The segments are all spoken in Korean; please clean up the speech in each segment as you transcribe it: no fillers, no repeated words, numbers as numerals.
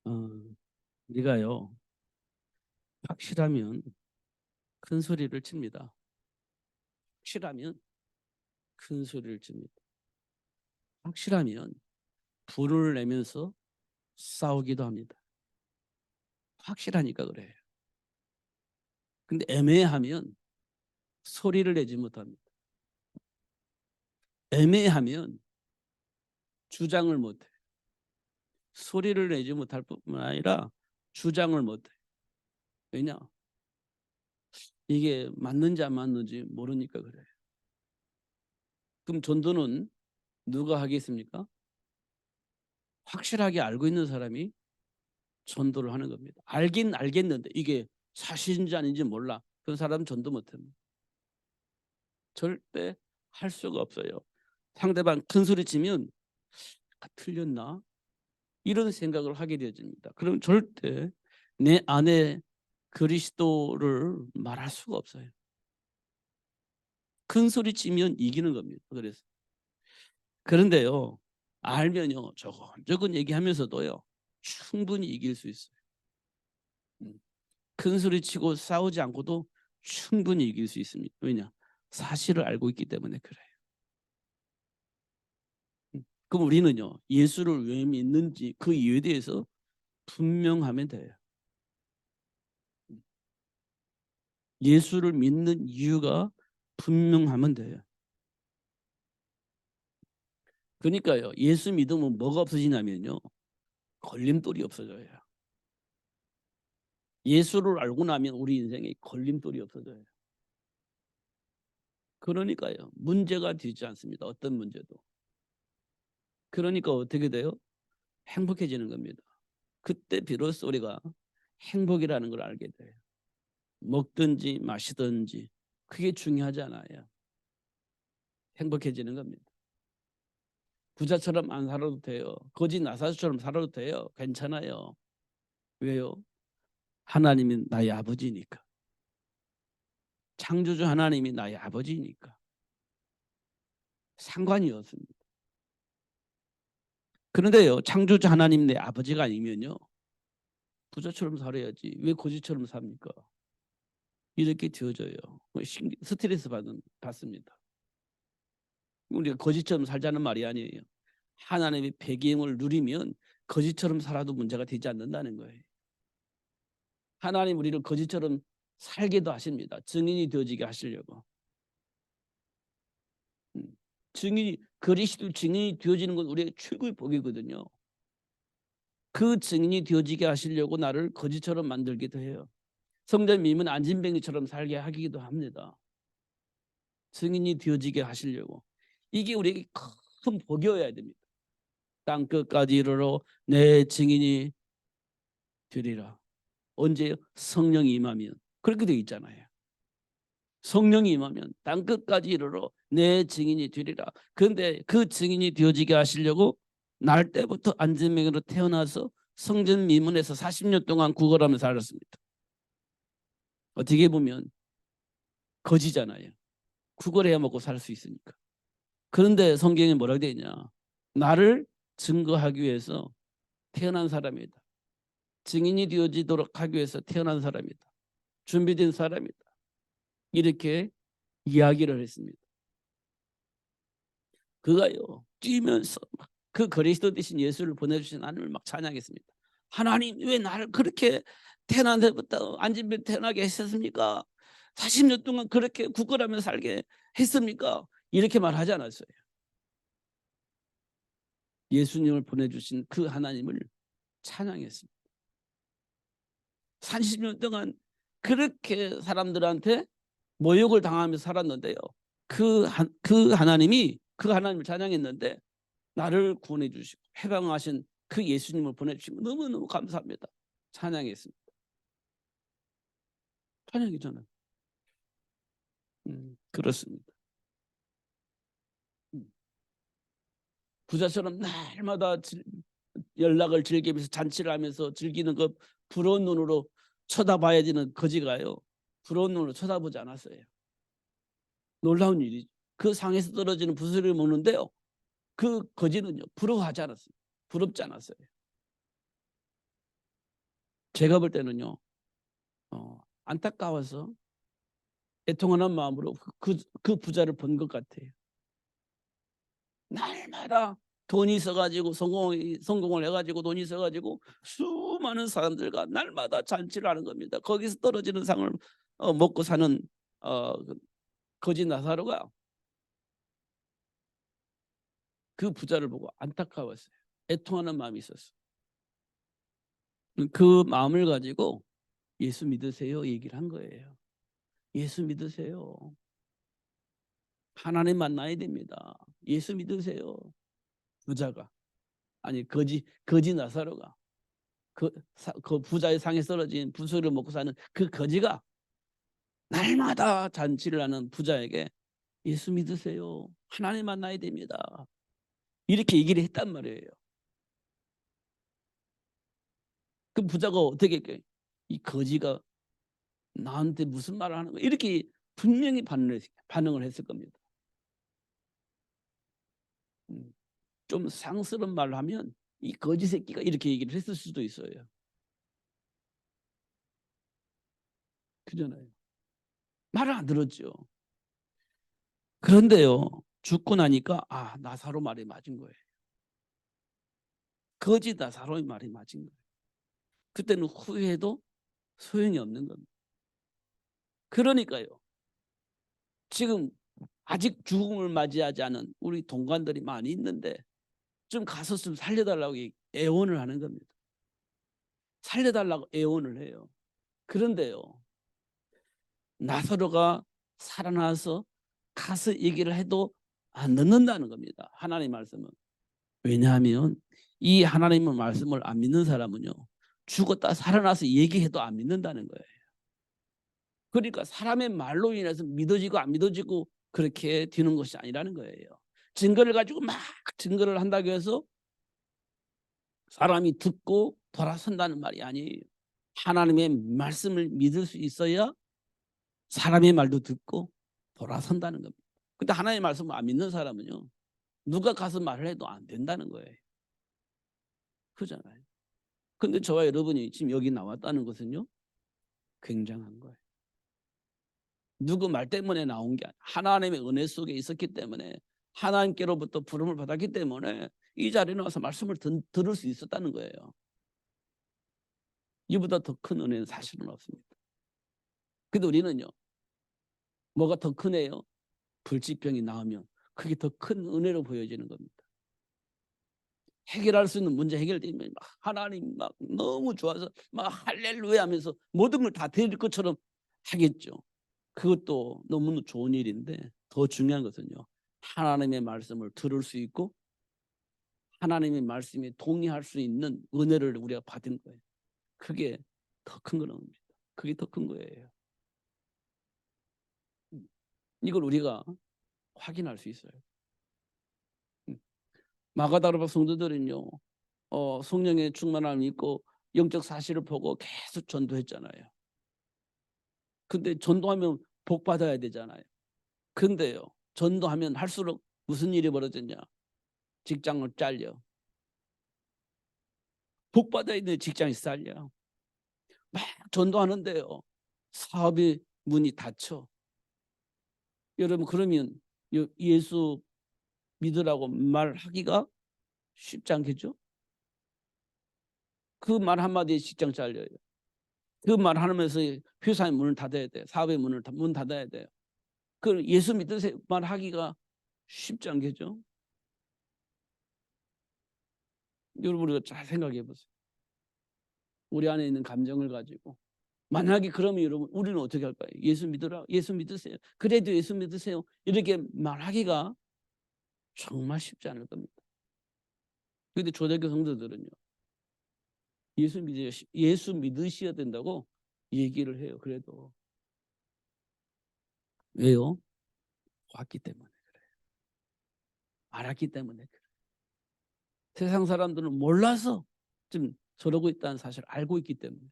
어, 네가요 확실하면 큰 소리를 칩니다. 확실하면 큰 소리를 칩니다. 확실하면 불을 내면서 싸우기도 합니다. 확실하니까 그래요. 근데 애매하면 소리를 내지 못합니다. 애매하면 주장을 못해. 소리를 내지 못할 뿐만 아니라 주장을 못해. 왜냐? 이게 맞는지 안 맞는지 모르니까 그래요. 그럼 전도는 누가 하겠습니까? 확실하게 알고 있는 사람이 전도를 하는 겁니다. 알긴 알겠는데 이게 사실인지 아닌지 몰라. 그 사람 전도 못합니다. 절대 할 수가 없어요. 상대방 큰 소리 치면 틀렸나? 이런 생각을 하게 되어집니다. 그럼 절대 내 안에 그리스도를 말할 수가 없어요. 큰 소리 치면 이기는 겁니다. 그래서 그런데요, 알면요 조곤조곤 얘기하면서도요 충분히 이길 수 있어요. 큰 소리 치고 싸우지 않고도 충분히 이길 수 있습니다. 왜냐? 사실을 알고 있기 때문에 그래요. 그럼 우리는요 예수를 왜 믿는지 그 이유에 대해서 분명하면 돼요. 예수를 믿는 이유가 분명하면 돼요. 그러니까요 예수 믿으면 뭐가 없어지냐면요 걸림돌이 없어져요. 예수를 알고 나면 우리 인생에 걸림돌이 없어져요. 그러니까요 문제가 되지 않습니다. 어떤 문제도. 그러니까 어떻게 돼요? 행복해지는 겁니다. 그때 비로소 우리가 행복이라는 걸 알게 돼요. 먹든지 마시든지 그게 중요하지 않아요. 행복해지는 겁니다. 부자처럼 안 살아도 돼요. 거지 나사처럼 살아도 돼요. 괜찮아요. 왜요? 하나님이 나의 아버지니까. 창조주 하나님이 나의 아버지니까. 상관이 없습니다. 그런데요 창조주 하나님 내 아버지가 아니면요 부자처럼 살아야지 왜 거지처럼 삽니까? 이렇게 되어져요. 스트레스 받습니다. 우리가 거지처럼 살자는 말이 아니에요. 하나님의 배경을 누리면 거지처럼 살아도 문제가 되지 않는다는 거예요. 하나님 우리를 거지처럼 살게도 하십니다. 증인이 되어지게 하시려고. 증인이 그리스도 증인이 되어지는 건 우리의 최고의 복이거든요. 그 증인이 되어지게 하시려고 나를 거지처럼 만들기도 해요. 성전 미문 안진뱅이처럼 살게 하기도 합니다. 증인이 되어지게 하시려고. 이게 우리에게 큰 복이어야 됩니다. 땅 끝까지 이르러 내 증인이 되리라. 언제요? 성령이 임하면. 그렇게 되어 있잖아요. 성령이 임하면 땅 끝까지 이르러 내 증인이 되리라. 그런데 그 증인이 되어지게 하시려고 날 때부터 안진뱅이로 태어나서 성전 미문에서 40년 동안 구걸하며 살았습니다. 어떻게 보면 거지잖아요. 구걸해야 먹고 살 수 있으니까. 그런데 성경에 뭐라고 되어 있냐? 나를 증거하기 위해서 태어난 사람이다. 증인이 되어지도록 하기 위해서 태어난 사람이다. 준비된 사람이다. 이렇게 이야기를 했습니다. 그가요 뛰면서 그 그리스도 대신 예수를 보내주신 하나님을 막 찬양했습니다. 하나님 왜 나를 그렇게 태어난 데부터 안진뱅 태어나게 하셨습니까? 40년 동안 그렇게 구걸하며 살게 했습니까? 이렇게 말하지 않았어요. 예수님을 보내주신 그 하나님을 찬양했습니다. 30년 동안 그렇게 사람들한테 모욕을 당하면서 살았는데요. 그 하나님이 그 하나님을 찬양했는데 나를 구원해 주시고 해방하신 그 예수님을 보내주시면 너무너무 감사합니다. 찬양했습니다. 찬양이잖아요. 그렇습니다. 부자처럼 날마다 연락을 즐기면서 잔치를 하면서 즐기는 그 부러운 눈으로 쳐다봐야 되는 거지가요. 부러운 눈으로 쳐다보지 않았어요. 놀라운 일이죠. 그 상에서 떨어지는 부스를 먹는데요. 그 거지는요 부러워하지 않았어요. 부럽지 않았어요. 제가 볼 때는요, 안타까워서 애통하는 마음으로 그 부자를 본 것 같아요. 날마다 돈이 있어가지고 성공을 해가지고 돈이 있어가지고 수많은 사람들과 날마다 잔치를 하는 겁니다. 거기서 떨어지는 상을 먹고 사는 그 거지 나사로가 그 부자를 보고 안타까웠어요. 애통하는 마음이 있었어요. 그 마음을 가지고 예수 믿으세요 얘기를 한 거예요. 예수 믿으세요. 하나님 만나야 됩니다. 예수 믿으세요. 부자가 아니 거지 나사로가 그 부자의 상에 떨어진 부수를 먹고 사는 그 거지가 날마다 잔치를 하는 부자에게 예수 믿으세요. 하나님 만나야 됩니다. 이렇게 얘기를 했단 말이에요. 그 부자가 어떻게 했겠어요? 이 거지가 나한테 무슨 말을 하는 거야? 이렇게 분명히 반응을 했을 겁니다. 좀 상스러운 말을 하면 이 거지 새끼가 이렇게 얘기를 했을 수도 있어요. 그잖아요. 말을 안 들었죠. 그런데요, 죽고 나니까 나사로 말이 맞은 거예요. 거지 나사로의 말이 맞은 거예요. 그때는 후회해도 소용이 없는 겁니다. 그러니까요. 지금 아직 죽음을 맞이하지 않은 우리 동관들이 많이 있는데 좀 가서 좀 살려달라고 애원을 하는 겁니다. 살려달라고 애원을 해요. 그런데요, 나사로가 살아나서 가서 얘기를 해도 안 듣는다는 겁니다. 하나님 말씀은. 왜냐하면 이 하나님의 말씀을 안 믿는 사람은요, 죽었다 살아나서 얘기해도 안 믿는다는 거예요. 그러니까 사람의 말로 인해서 믿어지고 안 믿어지고 그렇게 되는 것이 아니라는 거예요. 증거를 가지고 막 증거를 한다고 해서 사람이 듣고 돌아선다는 말이 아니에요. 하나님의 말씀을 믿을 수 있어야 사람의 말도 듣고 돌아선다는 겁니다. 근데 하나님의 말씀을 안 믿는 사람은요, 누가 가서 말을 해도 안 된다는 거예요. 그잖아요. 근데 저와 여러분이 지금 여기 나왔다는 것은요, 굉장한 거예요. 누구 말 때문에 나온 게 아니라 하나님의 은혜 속에 있었기 때문에, 하나님께로부터 부름을 받았기 때문에 이 자리에 나와서 말씀을 들을 수 있었다는 거예요. 이보다 더 큰 은혜는 사실은 없습니다. 근데 우리는요, 뭐가 더 크네요? 불치병이 나오면 그게 더 큰 은혜로 보여지는 겁니다. 해결할 수 있는 문제 해결되면 막 하나님 막 너무 좋아서 막 할렐루야 하면서 모든 걸 다 드릴 것처럼 하겠죠. 그것도 너무 좋은 일인데 더 중요한 것은요, 하나님의 말씀을 들을 수 있고 하나님의 말씀에 동의할 수 있는 은혜를 우리가 받은 거예요. 그게 더 큰 겁니다. 그게 더 큰 거예요. 이걸 우리가 확인할 수 있어요. 마가다르바 성도들은요, 성령의 충만함을 입고 영적 사실을 보고 계속 전도했잖아요. 근데 전도하면 복 받아야 되잖아요. 근데요, 전도하면 할수록 무슨 일이 벌어졌냐? 직장을 잘려. 복 받아야 되는 직장이 잘려. 막 전도하는데요, 사업의 문이 닫혀. 여러분, 그러면 예수 믿으라고 말하기가 쉽지 않겠죠? 그 말 한마디에 직장 잘려요. 그 말 하면서 회사의 문을 닫아야 돼요. 사업의 문 닫아야 돼요. 그 예수 믿으세요 말하기가 쉽지 않겠죠? 여러분, 우리가 잘 생각해 보세요. 우리 안에 있는 감정을 가지고 만약에 그러면 여러분, 우리는 어떻게 할까요? 예수 믿으라, 예수 믿으세요. 그래도 예수 믿으세요. 이렇게 말하기가 정말 쉽지 않을 겁니다. 그런데 초대교 성도들은요, 예수 믿으셔야 된다고 얘기를 해요. 그래도 왜요? 왔기 때문에 그래요. 알았기 때문에 그래요. 세상 사람들은 몰라서 지금 저러고 있다는 사실을 알고 있기 때문에,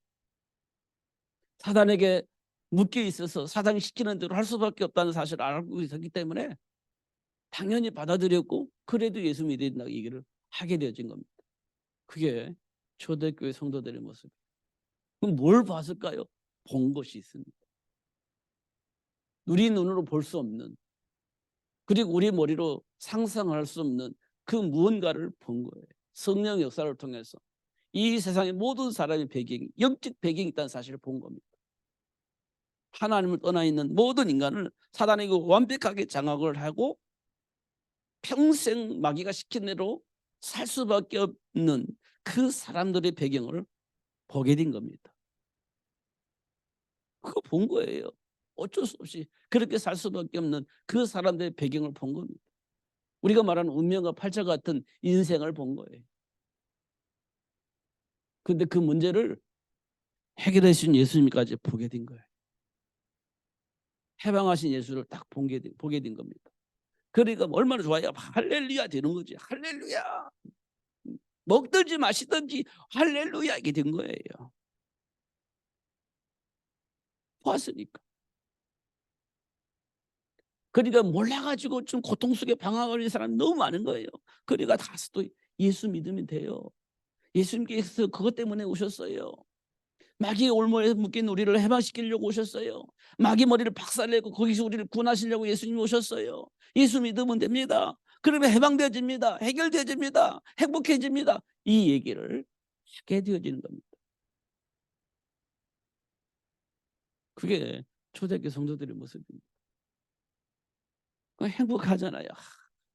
사단에게 묶여 있어서 사단이 시키는 대로 할 수밖에 없다는 사실을 알고 있었기 때문에 당연히 받아들였고, 그래도 예수 믿어야 된다고 얘기를 하게 되어진 겁니다. 그게 초대교회 성도들의 모습. 그럼 뭘 봤을까요? 본 것이 있습니다. 우리 눈으로 볼 수 없는, 그리고 우리 머리로 상상할 수 없는 그 무언가를 본 거예요. 성령 역사를 통해서 이 세상의 모든 사람의 배경, 영적 배경이 있다는 사실을 본 겁니다. 하나님을 떠나 있는 모든 인간을 사단이 완벽하게 장악을 하고 평생 마귀가 시킨 대로 살 수밖에 없는 그 사람들의 배경을 보게 된 겁니다. 그거 본 거예요. 어쩔 수 없이 그렇게 살 수밖에 없는 그 사람들의 배경을 본 겁니다. 우리가 말하는 운명과 팔자 같은 인생을 본 거예요. 그런데 그 문제를 해결해 주신 예수님까지 보게 된 거예요. 해방하신 예수를 딱 보게 된 겁니다. 그러니까 얼마나 좋아요. 할렐루야 되는 거지. 할렐루야. 먹든지 마시든지 할렐루야 이게 된 거예요. 보았으니까. 그러니까 몰라가지고 좀 고통 속에 방황하는 사람이 너무 많은 거예요. 그러니까 다시 또 예수 믿으면 돼요. 예수님께서 그것 때문에 오셨어요. 마귀의 올무에 묶인 우리를 해방시키려고 오셨어요. 마귀 머리를 박살내고 거기서 우리를 구원하시려고 예수님이 오셨어요. 예수 믿으면 됩니다. 그러면 해방되어집니다. 해결되어집니다. 행복해집니다. 이 얘기를 하게 되어지는 겁니다. 그게 초대교회 성도들의 모습입니다. 행복하잖아요.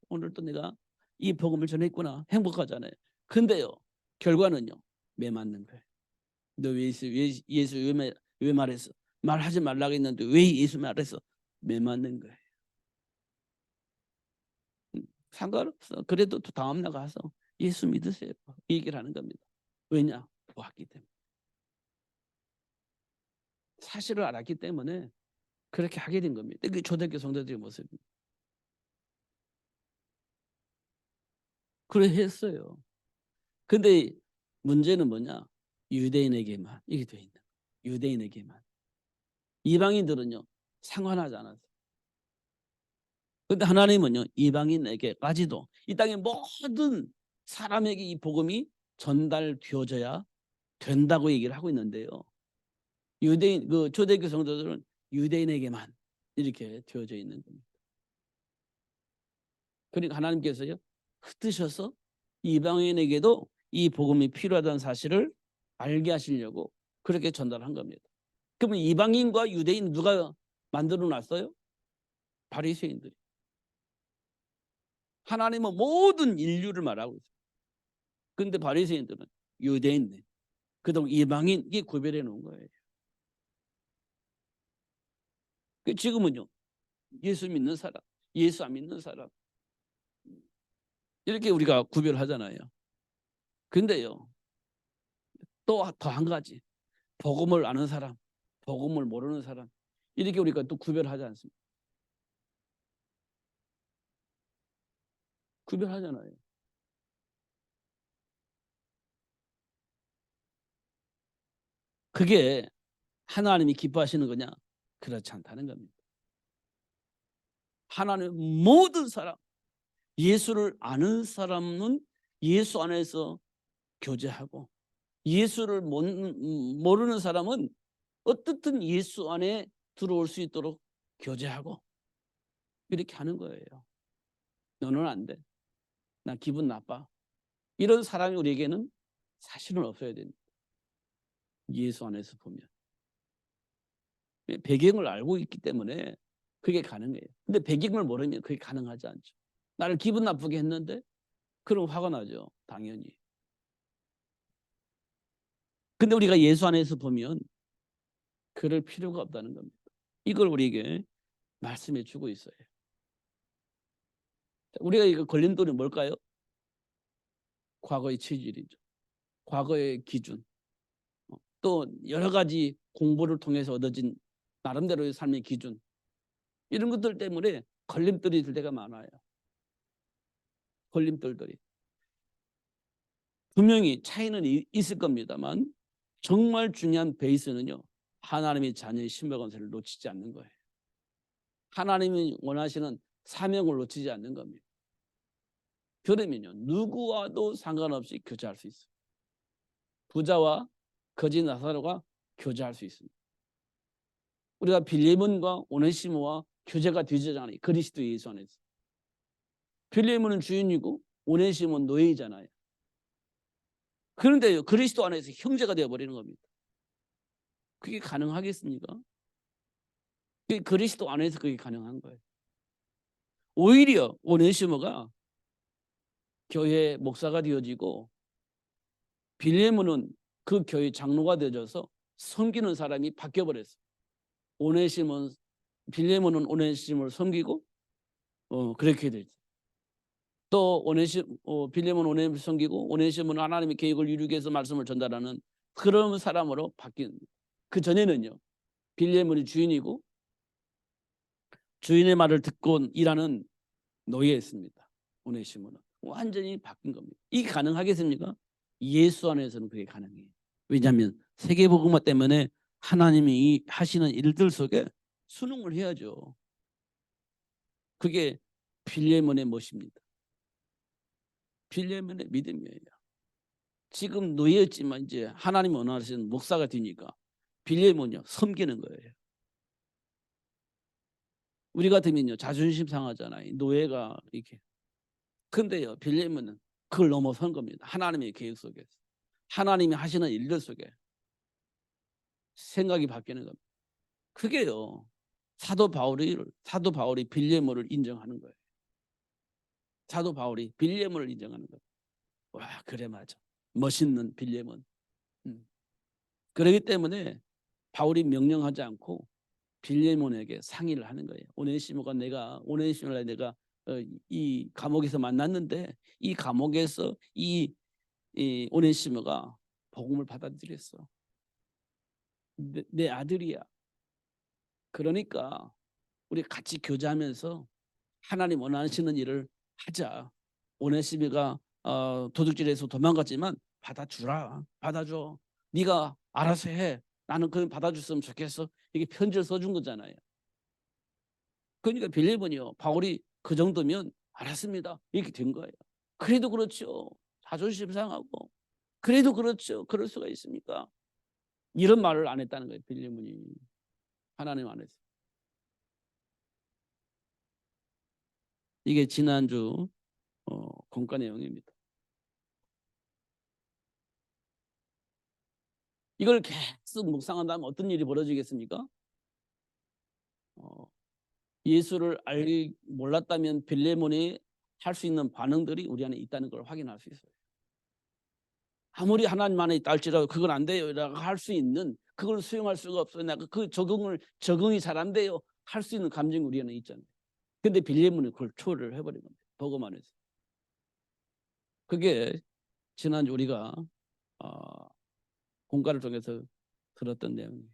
오늘 또 내가 이 복음을 전했구나. 행복하잖아요. 근데요, 결과는요, 매 맞는 거예요. 너 왜 예수 왜 말했어? 말하지 말라고 했는데 왜 예수 말했어? 매 맞는 거예요. 상관없어. 그래도 또 다음 날 가서 예수 믿으세요. 이 얘기를 하는 겁니다. 왜냐? 보았기 때문에. 사실을 알았기 때문에 그렇게 하게 된 겁니다. 그게 초대교회 성도들의 모습입니다. 그래 했어요. 근데 문제는 뭐냐? 유대인에게만 이게 돼 있는 거예요. 유대인에게만. 이방인들은요 상관하지 않았어요. 그런데 하나님은요 이방인에게까지도 이 땅의 모든 사람에게 이 복음이 전달되어져야 된다고 얘기를 하고 있는데요. 유대인 그 초대교회 성도들은 유대인에게만 이렇게 되어져 있는 겁니다. 그러니까 하나님께서요 흩으셔서 이방인에게도 이 복음이 필요하다는 사실을 알게 하시려고 그렇게 전달한 겁니다. 그러면 이방인과 유대인 누가 만들어 놨어요? 바리새인들이. 하나님은 모든 인류를 말하고 있어요. 그런데 바리새인들은 유대인들, 그동안 이방인 이게 구별해 놓은 거예요. 지금은요 예수 믿는 사람, 예수 안 믿는 사람 이렇게 우리가 구별하잖아요. 근데요 또 더 한 가지 복음을 아는 사람, 복음을 모르는 사람 이렇게 우리가 또 구별하지 않습니까? 구별하잖아요. 그게 하나님이 기뻐하시는 거냐? 그렇지 않다는 겁니다. 하나님 모든 사람, 예수를 아는 사람은 예수 안에서 교제하고 예수를 모르는 사람은 어떻든 예수 안에 들어올 수 있도록 교제하고 이렇게 하는 거예요. 너는 안 돼. 나 기분 나빠. 이런 사람이 우리에게는 사실은 없어야 됩니다. 예수 안에서 보면. 배경을 알고 있기 때문에 그게 가능해요. 근데 배경을 모르면 그게 가능하지 않죠. 나를 기분 나쁘게 했는데 그럼 화가 나죠. 당연히. 근데 우리가 예수 안에서 보면 그럴 필요가 없다는 겁니다. 이걸 우리에게 말씀해 주고 있어요. 우리가 이거 걸림돌이 뭘까요? 과거의 체질이죠. 과거의 기준. 또 여러 가지 공부를 통해서 얻어진 나름대로의 삶의 기준. 이런 것들 때문에 걸림돌이 될 때가 많아요. 걸림돌들이. 분명히 차이는 있을 겁니다만 정말 중요한 베이스는요. 하나님의 자녀의 신명관세를 놓치지 않는 거예요. 하나님이 원하시는 사명을 놓치지 않는 겁니다. 그러면요. 누구와도 상관없이 교제할 수 있어요. 부자와 거지 나사로가 교제할 수 있습니다. 우리가 빌레몬과 오네시모와 교제가 되잖아요. 그리스도 예수 안에서. 빌레몬은 주인이고 오네시모는 노예이잖아요. 그런데 그리스도 안에서 형제가 되어버리는 겁니다. 그게 가능하겠습니까? 그리스도 안에서 그게 가능한 거예요. 오히려 오네시모가 교회 목사가 되어지고 빌레몬은 그 교회 장로가 되어져서 섬기는 사람이 바뀌어버렸어요. 빌레몬은 오네시모를 섬기고 그렇게 되죠. 또 빌레몬은 오네시모를 섬기고 오네시모는 하나님의 계획을 이루기 위해서 말씀을 전달하는 그런 사람으로 바뀐. 그 전에는요, 빌레몬이 주인이고 주인의 말을 듣고 일하는 노예였습니다. 오네시모는 완전히 바뀐 겁니다. 이게 가능하겠습니까? 예수 안에서는 그게 가능해요. 왜냐하면 세계복음화 때문에 하나님이 하시는 일들 속에 순응을 해야죠. 그게 빌레몬의 멋입니다. 빌레몬의 믿음이에요. 지금 노예였지만 이제 하나님 원하시는 목사가 되니까 빌레몬이요 섬기는 거예요. 우리 같으면요 자존심 상하잖아요. 노예가 이렇게. 근데요 빌레몬은 그걸 넘어선 겁니다. 하나님의 계획 속에서. 하나님이 하시는 일들 속에 생각이 바뀌는 겁니다. 그게요 사도 바울이 빌레몬을 인정하는 거예요. 사도 바울이 빌레몬을 인정하는 거예요. 와 그래 맞아. 멋있는 빌레몬. 그렇기 때문에 바울이 명령하지 않고 빌레몬에게 상의를 하는 거예요. 오네시모를 내가 이 감옥에서 만났는데 이 감옥에서 이 오네시모가 복음을 받아들였어. 내 아들이야. 그러니까 우리 같이 교제하면서 하나님 원하시는 일을 하자. 오네시모가 도둑질해서 도망갔지만 받아줘. 네가 알아서 해. 나는 그걸 받아줬으면 좋겠어. 이게 편지를 써준 거잖아요. 그러니까 빌레몬이요 바울이 그 정도면 알았습니다. 이렇게 된 거예요. 그래도 그렇죠. 자존심 상하고 그래도 그렇죠. 그럴 수가 있습니까? 이런 말을 안 했다는 거예요. 빌레몬이 하나님 안에서. 이게 지난주 공과 내용입니다. 이걸 계속 묵상한다면 어떤 일이 벌어지겠습니까? 예수를 몰랐다면 빌레몬이 할 수 있는 반응들이 우리 안에 있다는 걸 확인할 수 있어요. 아무리 하나님 안에 있다 할지라도 그건 안 돼요 라고 할 수 있는, 그걸 수용할 수가 없어요. 내가 그 적응이 잘 안 돼요 할 수 있는 감정이 우리 안에 있잖아요. 근데 빌레몬이 그걸 초월을 해버린 겁니다. 복음 안에서. 그게 지난주 우리가 공과를 통해서 들었던 내용이에요.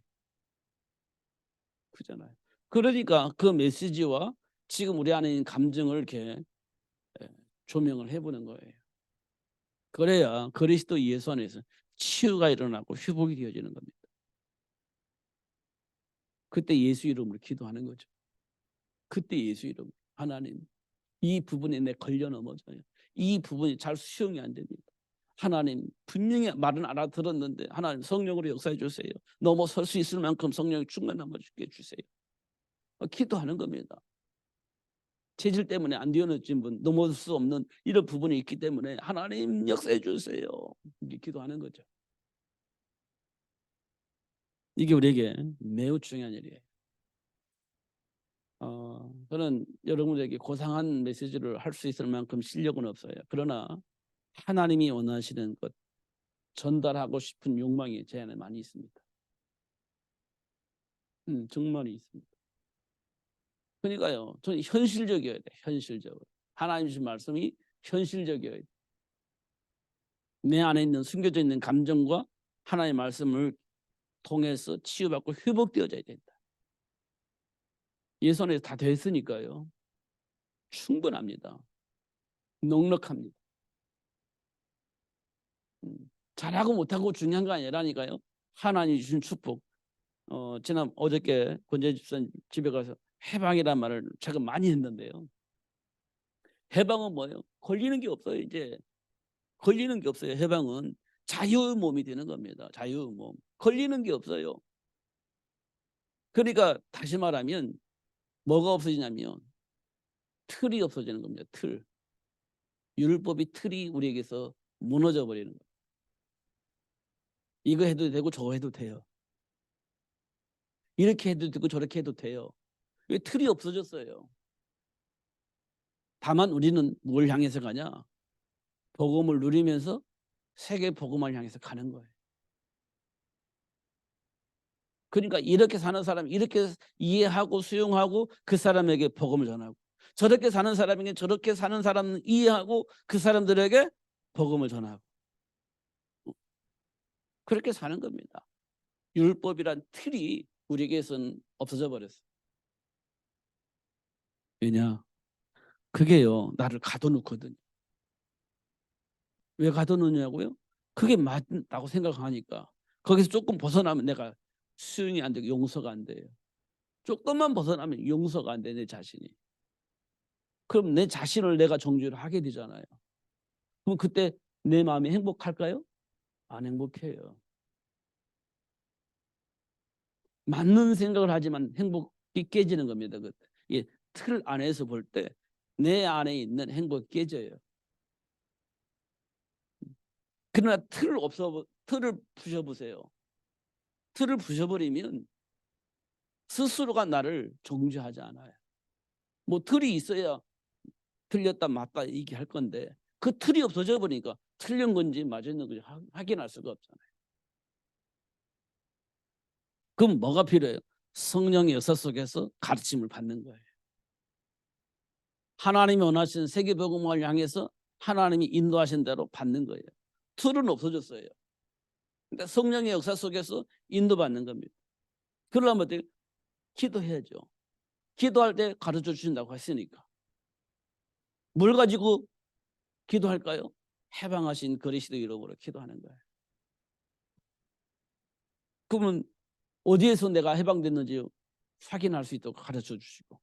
그잖아요. 그러니까 그 메시지와 지금 우리 안에 있는 감정을 이렇게 조명을 해보는 거예요. 그래야 그리스도 예수 안에서 치유가 일어나고 회복이 되어지는 겁니다. 그때 예수 이름으로 기도하는 거죠. 그때 예수 이름, 하나님 이 부분에 내 걸려 넘어져요. 이 부분이 잘 수용이 안 됩니다. 하나님 분명히 말은 알아들었는데 하나님 성령으로 역사해 주세요. 넘어설 수 있을 만큼 성령의 충만함을 주세요. 기도하는 겁니다. 체질 때문에 안 되어진 분, 넘어설 수 없는 이런 부분이 있기 때문에 하나님 역사해 주세요. 이렇게 기도하는 거죠. 이게 우리에게 매우 중요한 일이에요. 저는 여러분에게 고상한 메시지를 할 수 있을 만큼 실력은 없어요. 그러나 하나님이 원하시는 것, 전달하고 싶은 욕망이 제 안에 많이 있습니다. 정말 있습니다. 그러니까요, 저는 현실적이어야 돼. 현실적으로 하나님 주신 말씀이 현실적이어야 돼. 내 안에 있는 숨겨져 있는 감정과 하나님의 말씀을 통해서 치유받고 회복되어져야 된다. 예수 안에서 다 됐으니까요. 충분합니다. 넉넉합니다. 잘하고 못하고 중요한 거 아니라니까요. 하나님이 주신 축복. 어저께 권재 집사님 집에 가서 해방이란 말을 제가 많이 했는데요. 해방은 뭐예요? 걸리는 게 없어요. 이제 걸리는 게 없어요. 해방은 자유의 몸이 되는 겁니다. 자유의 몸. 걸리는 게 없어요. 그러니까 다시 말하면 뭐가 없어지냐면 틀이 없어지는 겁니다. 틀. 율법이 틀이 우리에게서 무너져 버리는 거예요. 이거 해도 되고 저거 해도 돼요. 이렇게 해도 되고 저렇게 해도 돼요. 왜 틀이 없어졌어요. 다만 우리는 뭘 향해서 가냐? 복음을 누리면서 세계 복음을 향해서 가는 거예요. 그러니까 이렇게 사는 사람이 이렇게 이해하고 수용하고 그 사람에게 복음을 전하고, 저렇게 사는 사람에게 저렇게 사는 사람은 이해하고 그 사람들에게 복음을 전하고, 그렇게 사는 겁니다. 율법이란 틀이 우리에게서는 없어져 버렸어요. 왜냐? 그게요, 나를 가둬놓거든요. 왜 가둬놓냐고요? 그게 맞다고 생각하니까. 거기서 조금 벗어나면 내가 수용이 안 되고 용서가 안 돼요. 조금만 벗어나면 용서가 안 돼, 내 자신이. 그럼 내 자신을 내가 정죄를 하게 되잖아요. 그럼 그때 내 마음이 행복할까요? 안 행복해요. 맞는 생각을 하지만 행복이 깨지는 겁니다. 이 틀 안에서 볼 때 내 안에 있는 행복이 깨져요. 그러나 틀을 부셔보세요. 틀을 부셔버리면 스스로가 나를 정죄하지 않아요. 뭐 틀이 있어야 틀렸다 맞다 얘기할 건데 그 틀이 없어져 버리니까 틀린 건지 맞은 건지 확인할 수가 없잖아요. 그럼 뭐가 필요해요? 성령의 역사 속에서 가르침을 받는 거예요. 하나님이 원하시는 세계복음을 향해서 하나님이 인도하신 대로 받는 거예요. 틀은 없어졌어요. 근데 성령의 역사 속에서 인도받는 겁니다. 그러려면 어떻게? 기도해야죠. 기도할 때 가르쳐 주신다고 했으니까. 뭘 가지고 기도할까요? 해방하신 그리스도 이름으로 기도하는 거예요. 그러면 어디에서 내가 해방됐는지 확인할 수 있도록 가르쳐 주시고,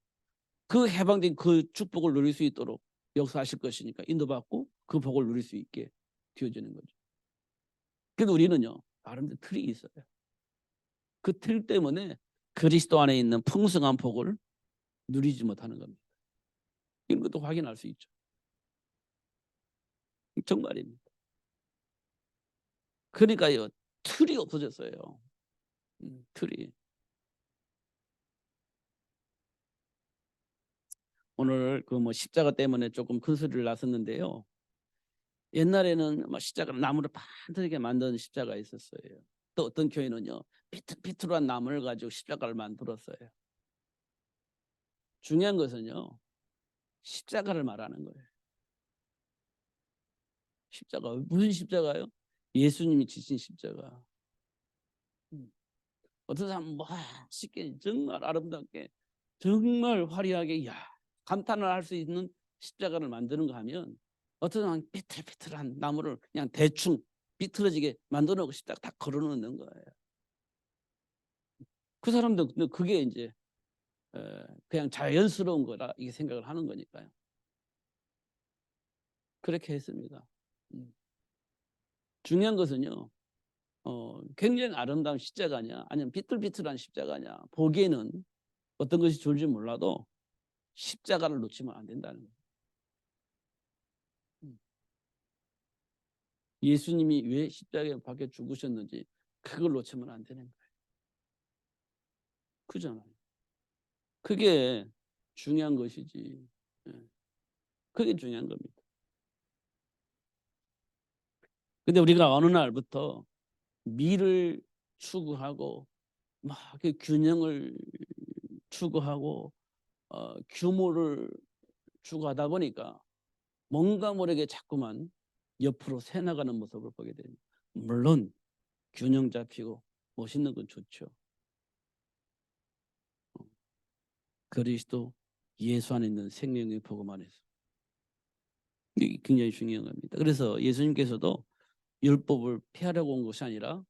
그 해방된 그 축복을 누릴 수 있도록 역사하실 것이니까 인도받고 그 복을 누릴 수 있게 되어지는 거죠. 그래도 우리는요, 나름대로 틀이 있어요. 그 틀 때문에 그리스도 안에 있는 풍성한 복을 누리지 못하는 겁니다. 이런 것도 확인할 수 있죠. 정말입니다. 그러니까요, 틀이 없어졌어요. 틀이. 오늘 그 뭐 십자가 때문에 조금 큰 소리를 났었는데요. 옛날에는 뭐 십자가를 나무를 반듯하게 만든 십자가 있었어요. 또 어떤 교회는요, 비틀비틀한 나무를 가지고 십자가를 만들었어요. 중요한 것은요, 십자가를 말하는 거예요. 십자가 무슨 십자가요? 예수님이 지신 십자가. 어떤 사람은 멋있게 정말 아름답게 정말 화려하게 감탄을 할 수 있는 십자가를 만드는 거 하면, 어떤 사람은 비틀비틀한 나무를 그냥 대충 비틀어지게 만들어 놓고 십자가 다 걸어 놓는 거예요. 그 사람도 그게 이제 그냥 자연스러운 거라 이게 생각을 하는 거니까요. 그렇게 했습니다. 중요한 것은요, 굉장히 아름다운 십자가냐 아니면 비틀비틀한 십자가냐, 보기에는 어떤 것이 좋을지 몰라도 십자가를 놓치면 안 된다는 거예요. 예수님이 왜 십자가에 박혀 죽으셨는지 그걸 놓치면 안 되는 거예요. 그잖아요. 그게 중요한 것이지. 그게 중요한 겁니다. 근데 우리가 어느 날부터 미를 추구하고 막 그 균형을 추구하고 규모를 추구하다 보니까 뭔가 모르게 자꾸만 옆으로 새 나가는 모습을 보게 됩니다. 물론 균형 잡히고 멋있는 건 좋죠. 그리스도 예수 안에 있는 생명의 복음 안에서 이게 굉장히 중요한 겁니다. 그래서 예수님께서도 율법을 폐하려고 온 것이 아니라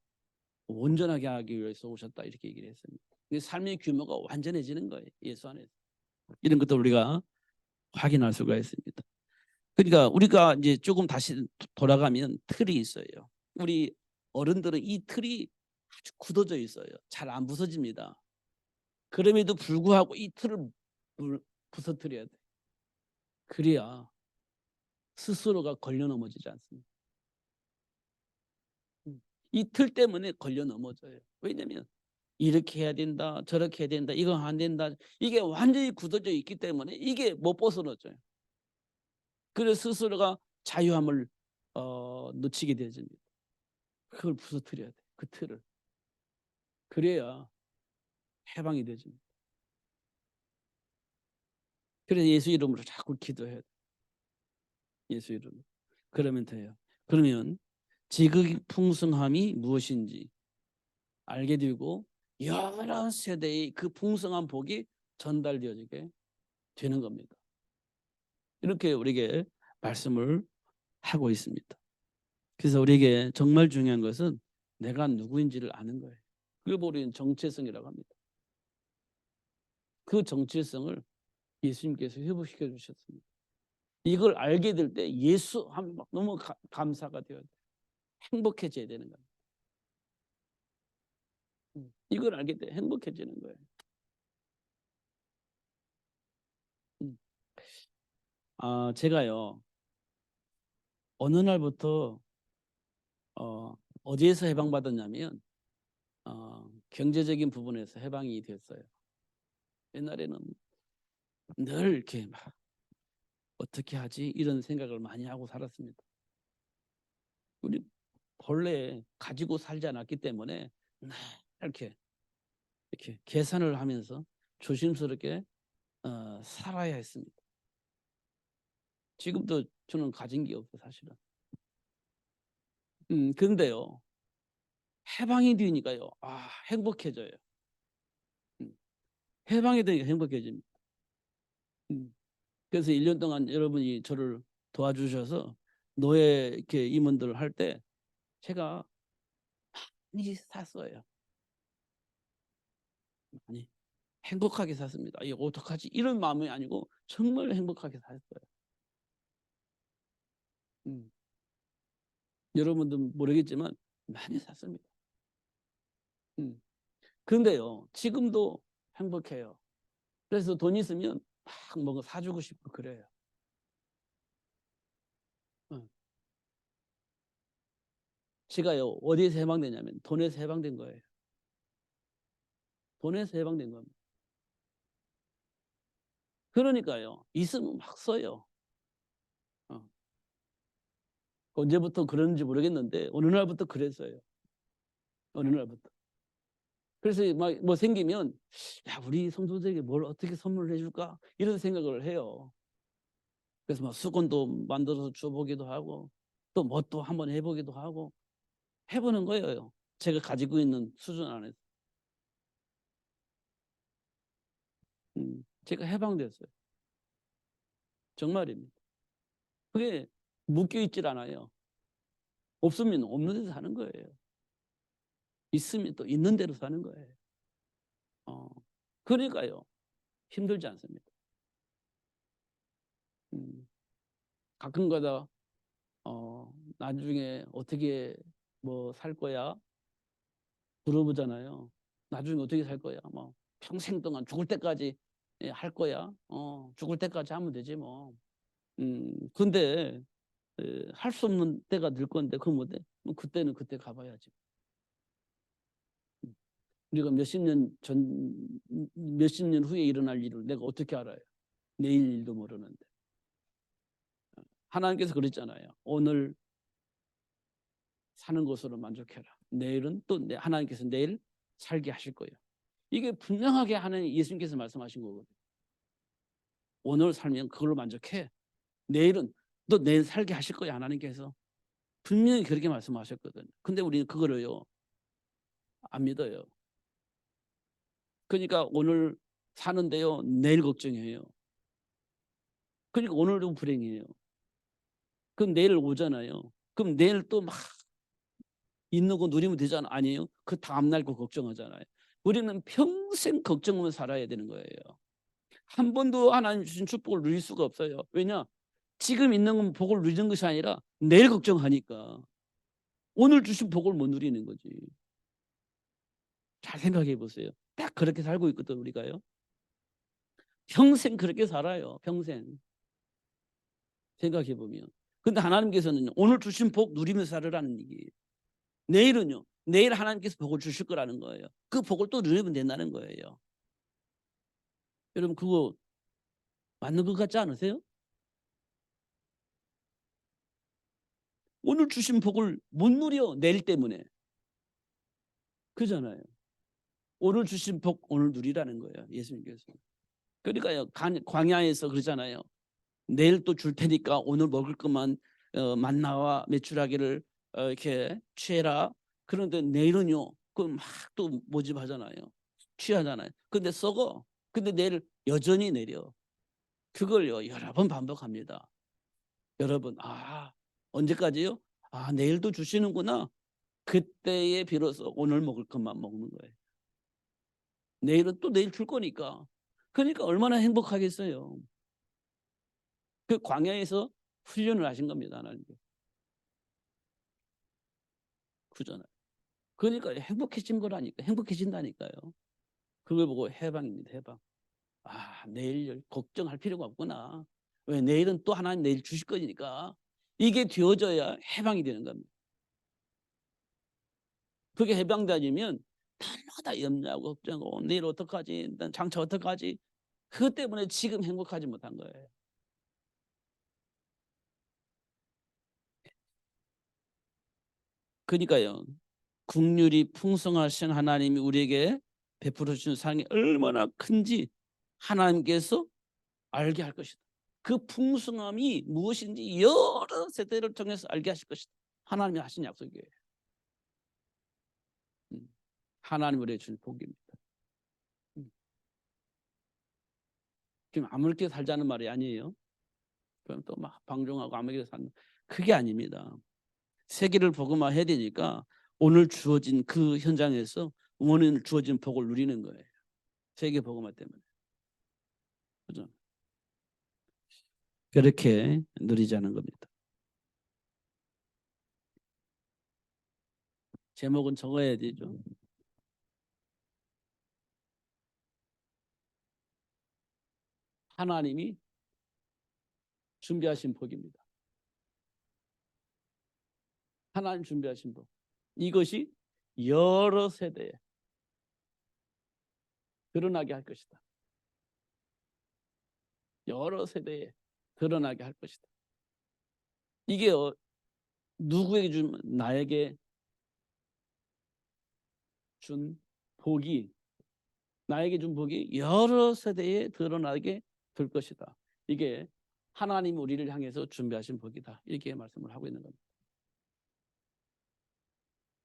온전하게 하기 위해서 오셨다 이렇게 얘기를 했습니다. 삶의 규모가 완전해지는 거예요. 예수 안에서. 이런 것도 우리가 확인할 수가 있습니다. 그러니까 우리가 이제 조금 다시 돌아가면 틀이 있어요. 우리 어른들은 이 틀이 아주 굳어져 있어요. 잘 안 부서집니다. 그럼에도 불구하고 이 틀을 부서뜨려야 돼. 그래야 스스로가 걸려 넘어지지 않습니다. 이 틀 때문에 걸려 넘어져요. 왜냐하면 이렇게 해야 된다, 저렇게 해야 된다, 이거 안 된다. 이게 완전히 굳어져 있기 때문에 이게 못 벗어나져요. 그래서 스스로가 자유함을 놓치게 되집니다. 그걸 부서뜨려야 돼. 그 틀을. 그래야 해방이 되집니다. 그래서 예수 이름으로 자꾸 기도해야 돼. 예수 이름으로. 그러면 돼요. 그러면 지극히 풍성함이 무엇인지 알게 되고 여러 세대의 그 풍성한 복이 전달되어지게 되는 겁니다. 이렇게 우리에게 말씀을 하고 있습니다. 그래서 우리에게 정말 중요한 것은 내가 누구인지를 아는 거예요. 그걸 우리는 정체성이라고 합니다. 그 정체성을 예수님께서 회복시켜 주셨습니다. 이걸 알게 될 때 예수 하면 너무 감사가 되어요. 행복해져야 되는 겁니다. 이걸 알게 돼 행복해지는 거예요. 제가요 어느 날부터 어디에서 해방받았냐면 경제적인 부분에서 해방이 됐어요. 옛날에는 늘 이렇게 막 어떻게 하지 이런 생각을 많이 하고 살았습니다. 우리 본래 가지고 살지 않았기 때문에 이렇게 계산을 하면서 조심스럽게 살아야 했습니다. 지금도 저는 가진 게 없어요, 사실은. 그런데요 해방이 되니까요 행복해져요. 해방이 되니까 행복해집니다. 그래서 1년 동안 여러분이 저를 도와주셔서 노예 이렇게 임원들을 할 때 제가 많이 샀어요. 많이 행복하게 샀습니다. 이거 어떡하지? 이런 마음이 아니고 정말 행복하게 샀어요. 여러분도 모르겠지만 많이 샀습니다. 그런데요 지금도 행복해요. 그래서 돈 있으면 막 뭔가 사주고 싶고 그래요. 제가요 어디에서 해방되냐면 돈에서 해방된 거예요. 돈에서 해방된 겁니다. 그러니까요 있으면 막 써요. 언제부터 그런지 모르겠는데 어느 날부터 그랬어요. 어느 날부터. 그래서 막 뭐 생기면 야 우리 성도들에게 뭘 어떻게 선물을 해줄까 이런 생각을 해요. 그래서 막 수건도 만들어서 줘보기도 하고 또 뭣도 한번 해보기도 하고 해보는 거예요. 제가 가지고 있는 수준 안에서. 제가 해방됐어요. 정말입니다. 그게 묶여있질 않아요. 없으면 없는 데서 사는 거예요. 있으면 또 있는 대로 사는 거예요. 그러니까요 힘들지 않습니다. 가끔가다 나중에 어떻게 뭐 살 거야 물어보잖아요. 나중에 어떻게 살 거야? 뭐 평생 동안 죽을 때까지 할 거야? 죽을 때까지 하면 되지 뭐. 근데 할 수 없는 때가 늘 건데 그 못해. 그때는 그때 가봐야지. 우리가 몇십 년 후에 일어날 일을 내가 어떻게 알아요? 내일 일도 모르는데. 하나님께서 그랬잖아요. 오늘 사는 것으로 만족해라. 내일은 또 하나님께서 내일 살게 하실 거예요. 이게 분명하게 하나님 예수님께서 말씀하신 거거든요. 오늘 살면 그걸로 만족해. 내일은 또 내일 살게 하실 거야 하나님께서. 분명히 그렇게 말씀하셨거든요. 근데 우리는 그거를요 안 믿어요. 그러니까 오늘 사는데요 내일 걱정해요. 그러니까 오늘도 불행해요. 그럼 내일 오잖아요. 그럼 내일 또 막 있는 거 누리면 되잖아. 아니에요? 그 다음날 거 걱정하잖아요. 우리는 평생 걱정하며 살아야 되는 거예요. 한 번도 하나님 주신 축복을 누릴 수가 없어요. 왜냐? 지금 있는 건 복을 누리는 것이 아니라 내일 걱정하니까. 오늘 주신 복을 못 누리는 거지. 잘 생각해 보세요. 딱 그렇게 살고 있거든 우리가요. 평생 그렇게 살아요. 평생. 생각해 보면. 근데 하나님께서는 오늘 주신 복 누리면서 살으라는 얘기예요. 내일은요. 내일 하나님께서 복을 주실 거라는 거예요. 그 복을 또 누리면 된다는 거예요. 여러분 그거 맞는 것 같지 않으세요? 오늘 주신 복을 못 누려 내일 때문에. 그잖아요. 오늘 주신 복 오늘 누리라는 거예요. 예수님께서. 그러니까요. 광야에서 그러잖아요. 내일 또 줄 테니까 오늘 먹을 것만 만나와 메추라기를 이렇게 취해라. 그런데 내일은요. 그 막 또 모집하잖아요. 취하잖아요. 근데 썩어. 근데 내일 여전히 내려. 그걸요. 여러 번 반복합니다. 여러분 언제까지요? 내일도 주시는구나. 그때에 비로소 오늘 먹을 것만 먹는 거예요. 내일은 또 내일 줄 거니까. 그러니까 얼마나 행복하겠어요. 그 광야에서 훈련을 하신 겁니다. 하나님께. 그잖아요. 그러니까 행복해진 거라니까. 행복해진다니까요. 그걸 보고 해방입니다. 해방. 내일 걱정할 필요가 없구나. 왜 내일은 또 하나님 내일 주실 거니까. 이게 되어져야 해방이 되는 겁니다. 그게 해방되면 날마다 염려하고 걱정하고 내일 어떡하지? 난 장차 어떡하지? 그것 때문에 지금 행복하지 못한 거예요. 그러니까요. 국률이 풍성하신 하나님이 우리에게 베풀어 주신 사랑이 얼마나 큰지 하나님께서 알게 할 것이다. 그 풍성함이 무엇인지 여러 세대를 통해서 알게 하실 것이다. 하나님이 하신 약속이에요. 하나님 우리에게 준 복입니다. 지금 아무렇게 살자는 말이 아니에요. 그럼 또 막 방종하고 아무렇게 사는 그게 아닙니다. 세계를 복음화해야 되니까 오늘 주어진 그 현장에서 오늘 주어진 복을 누리는 거예요. 세계 복음화 때문에. 그죠? 그렇게 누리자는 겁니다. 제목은 적어야 되죠. 하나님이 준비하신 복입니다. 하나님 준비하신 복. 이것이 여러 세대에 드러나게 할 것이다. 여러 세대에 드러나게 할 것이다. 이게 누구에게 준 나에게 준 복이 나에게 준 복이 여러 세대에 드러나게 될 것이다. 이게 하나님 우리를 향해서 준비하신 복이다. 이렇게 말씀을 하고 있는 겁니다.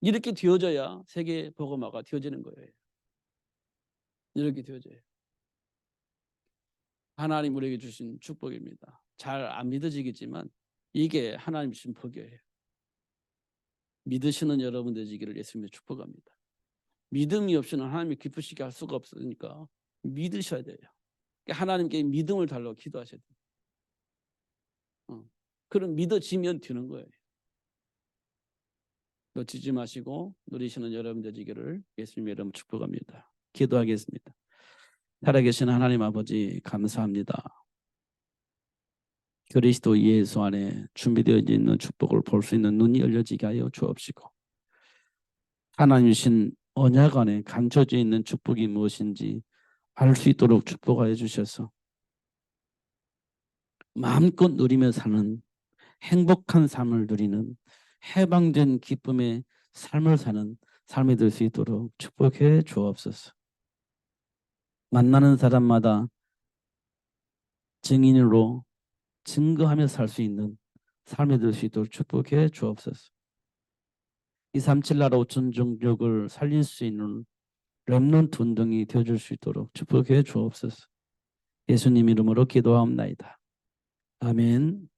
이렇게 되어져야 세계 복음화가 되어지는 거예요. 이렇게 되어져요. 하나님 우리에게 주신 축복입니다. 잘 안 믿어지겠지만 이게 하나님 주신 복이에요. 믿으시는 여러분 되시기를 예수님의 축복합니다. 믿음이 없이는 하나님이 기쁘시게 할 수가 없으니까 믿으셔야 돼요. 하나님께 믿음을 달라고 기도하셔야 돼요. 그럼 믿어지면 되는 거예요. 놓치지 마시고 누리시는 여러분 되시기를 예수님의 이름으로 축복합니다. 기도하겠습니다. 살아계신 하나님 아버지 감사합니다. 그리스도 예수 안에 준비되어 있는 축복을 볼 수 있는 눈이 열려지게 하여 주옵시고 하나님 주신 언약 안에 감춰져 있는 축복이 무엇인지 알 수 있도록 축복하여 주셔서 마음껏 누리며 사는 행복한 삶을 누리는 해방된 기쁨의 삶을 사는 삶이 될 수 있도록 축복해 주옵소서. 만나는 사람마다 증인으로 증거하며 살 수 있는 삶이 될 수 있도록 축복해 주옵소서. 237 나라 5천 종족을 살릴 수 있는 렘넌트 운동이 되어줄 수 있도록 축복해 주옵소서. 예수님 이름으로 기도하옵나이다. 아멘.